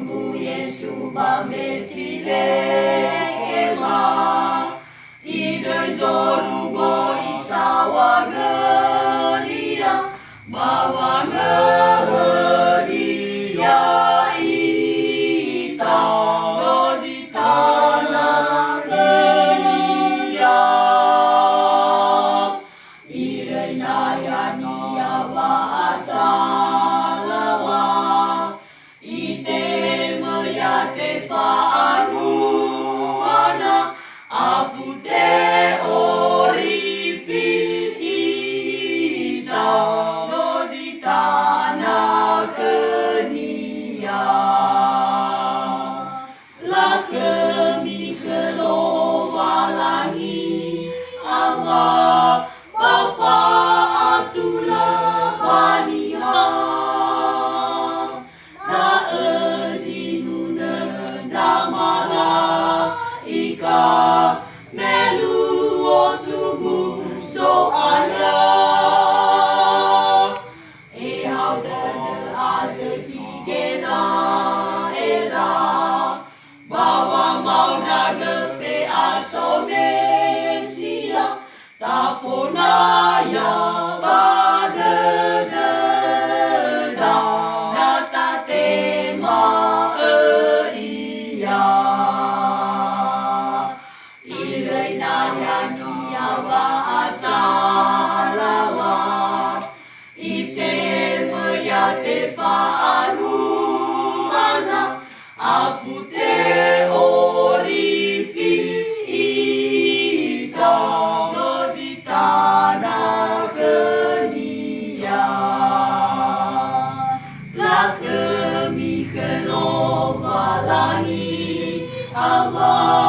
Mungu Yesu Bethlehema, idoi zorugo isawa gelia, bawa gelia ita, dozitana gelia, irenaya niya bahasa lawa, Faanu mana afute orifi ida dozitana kenia la kemi kelowalangi ama bafa atula baniha melu otubu so ala e haudana azhigena era bawa mauna gefe asomesia tafonaya badededa data tema iya Faanu mana afute orifi ita dozitana kenia la kemi kelowalangi Allah